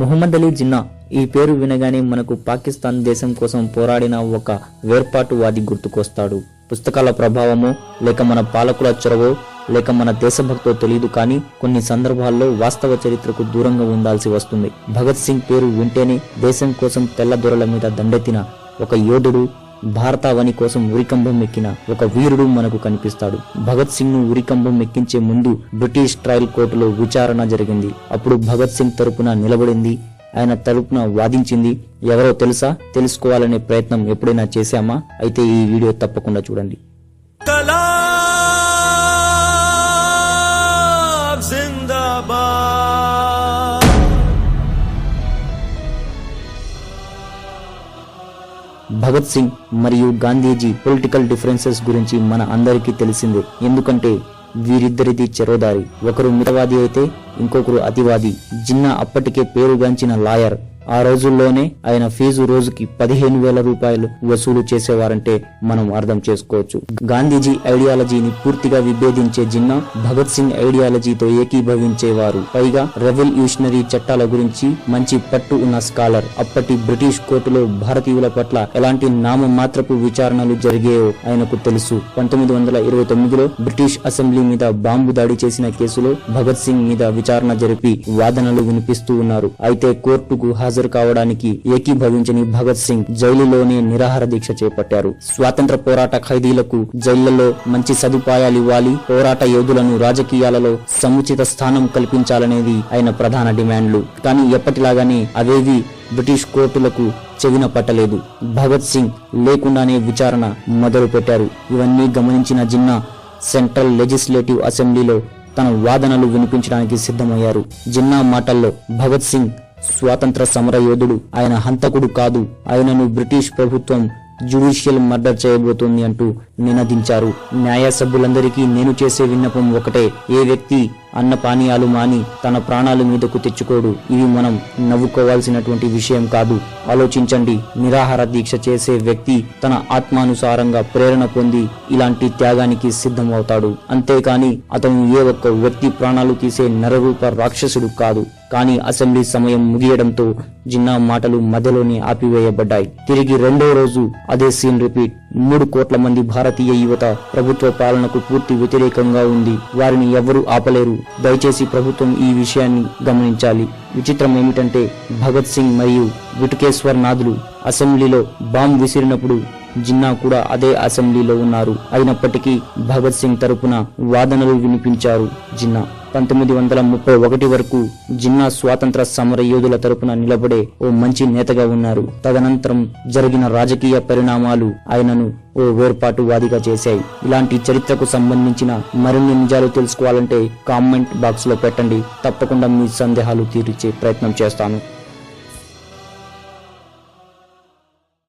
మొహమ్మద్ అలీ జిన్నా ఈ పేరు వినగానే మనకు పాకిస్తాన్ దేశం కోసం పోరాడిన ఒక వేర్పాటువాది గుర్తుకొస్తాడు. పుస్తకాల ప్రభావమో లేక మన పాలకుల చొరవో లేక మన దేశభక్తో తెలియదు, కానీ కొన్ని సందర్భాల్లో వాస్తవ చరిత్రకు దూరంగా ఉండాల్సి వస్తుంది. భగత్ సింగ్ పేరు వింటేనే దేశం కోసం తెల్ల దొరల మీద దండెత్తిన ఒక యోధుడు, భారతావని కోసం ఉరికంబం ఎక్కిన ఒక వీరుడు మనకు కనిపిస్తాడు. భగత్ సింగ్ ను ఉరికంబం ఎక్కించే ముందు బ్రిటిష్ ట్రయల్ కోర్టులో విచారణ జరిగింది. అప్పుడు భగత్ సింగ్ తరపున నిలబడింది, ఆయన తరపున వాదించింది ఎవరో తెలుసా? తెలుసుకోవాలనే ప్రయత్నం ఎప్పుడైనా చేశామా? అయితే ఈ వీడియో తప్పకుండా చూడండి. భగత్ సింగ్ మరియు గాంధీజీ పొలిటికల్ డిఫరెన్సెస్ గురించి మన అందరికీ తెలిసిందే. ఎందుకంటే వీరిద్దరిది చెరోదారి. ఒకరు మితవాది అయితే ఇంకొకరు అతివాది. జిన్నా అప్పటికే పేరుగాంచిన లాయర్. ఆ రోజుల్లోనే ఆయన ఫీజు రోజుకి 15,000 రూపాయలు వసూలు చేసేవారంటే మనం అర్థం చేసుకోవచ్చు. గాంధీజీ ఐడియాలజీని పూర్తిగా విభేదించే జిన్నా భగత్ సింగ్ ఐడియాలజీతో ఏకీభవించేవారు. పైగా రెవల్యూషనరీ చట్టాల గురించి మంచి పట్టు ఉన్న స్కాలర్. అప్పటి బ్రిటిష్ కోర్టులో భారతీయుల పట్ల ఎలాంటి నామమాత్రపు విచారణలు జరిగాయో ఆయనకు తెలుసు. 1929లో బ్రిటిష్ అసెంబ్లీ మీద బాంబు దాడి చేసిన కేసులో భగత్ సింగ్ మీద విచారణ జరిపి వాదనలు వినిపిస్తూ ఉన్నారు. అయితే కోర్టుకు హాజరు కావడానికి ఏకీభవించని భగత్ సింగ్ జైలులోనే నిరాహార దీక్ష చేపట్టారు. స్వాతంత్ర పోరాట ఖైదీలకు జైళ్లలో మంచి సదుపాయాలు ఇవ్వాలి, పోరాట యోధులను రాజకీయాలలో సముచిత స్థానం కల్పించాలనేది ఆయన ప్రధాన డిమాండ్లు. కానీ ఎప్పటిలాగానే అవేవి బ్రిటిష్ కోర్టులకు చెవిన పట్టలేదు. భగత్ సింగ్ లేకుండానే విచారణ మొదలు పెట్టారు. ఇవన్నీ గమనించిన జిన్నా సెంట్రల్ లెజిస్లేటివ్ అసెంబ్లీలో తన వాదనలు వినిపించడానికి సిద్ధమయ్యారు. జిన్నా మాటల్లో భగత్ సింగ్ స్వాతంత్ర సమర యోధుడు, ఆయన హంతకుడు కాదు, ఆయనను బ్రిటిష్ ప్రభుత్వం జ్యుడిషియల్ మర్డర్ చేయబోతోంది అంటూ నినదించారు. న్యాయ సభ్యులందరికీ నేను చేసే విన్నపం ఒకటే, ఏ వ్యక్తి అన్న పానీయాలు మాని తన ప్రాణాల మీదకు తెచ్చుకోడు. ఇవి మనం నవ్వుకోవాల్సినటువంటి విషయం కాదు. ఆలోచించండి. నిరాహార దీక్ష చేసే వ్యక్తి తన ఆత్మానుసారంగా ప్రేరణ పొంది ఇలాంటి త్యాగానికి సిద్ధమవుతాడు. అంతేకాని అతను ఏ ఒక్క వ్యక్తి ప్రాణాలు తీసే నరరూప రాక్షసుడు కాదు. కానీ అసెంబ్లీ సమయం ముగియడంతో జిన్నా మాటలు మధ్యలోనే ఆపివేయబడ్డాయి. తిరిగి రెండో రోజు అదే సీన్ రిపీట్. 3 కోట్ల మంది భారతీయ యువత ప్రభుత్వ పాలనకు పూర్తి వ్యతిరేకంగా ఉంది. వారిని ఎవరూ ఆపలేరు. దయచేసి ప్రభుత్వం ఈ విషయాన్ని గమనించాలి. విచిత్రం ఏమిటంటే భగత్ సింగ్ మరియు విటుకేశ్వర్ నాథ్లు అసెంబ్లీలో బాంబు విసిరినప్పుడు జిన్నా కూడా అదే అసెంబ్లీలో ఉన్నారు. అయినప్పటికీ భగత్ సింగ్ తరపున వాదనలు వినిపించారు జిన్నా. 1931 వరకు జిన్నా స్వాతంత్ర సమర యోధుల తరపున నిలబడే ఓ మంచి నేతగా ఉన్నారు. తదనంతరం జరిగిన రాజకీయ పరిణామాలు ఆయనను ఓ వేర్పాటువాదిగా చేశాయి. ఇలాంటి చరిత్రకు సంబంధించిన మరిన్ని నిజాలు తెలుసుకోవాలంటే కామెంట్ బాక్స్ లో పెట్టండి. తప్పకుండా మీ సందేహాలు తీర్చే ప్రయత్నం చేస్తాను.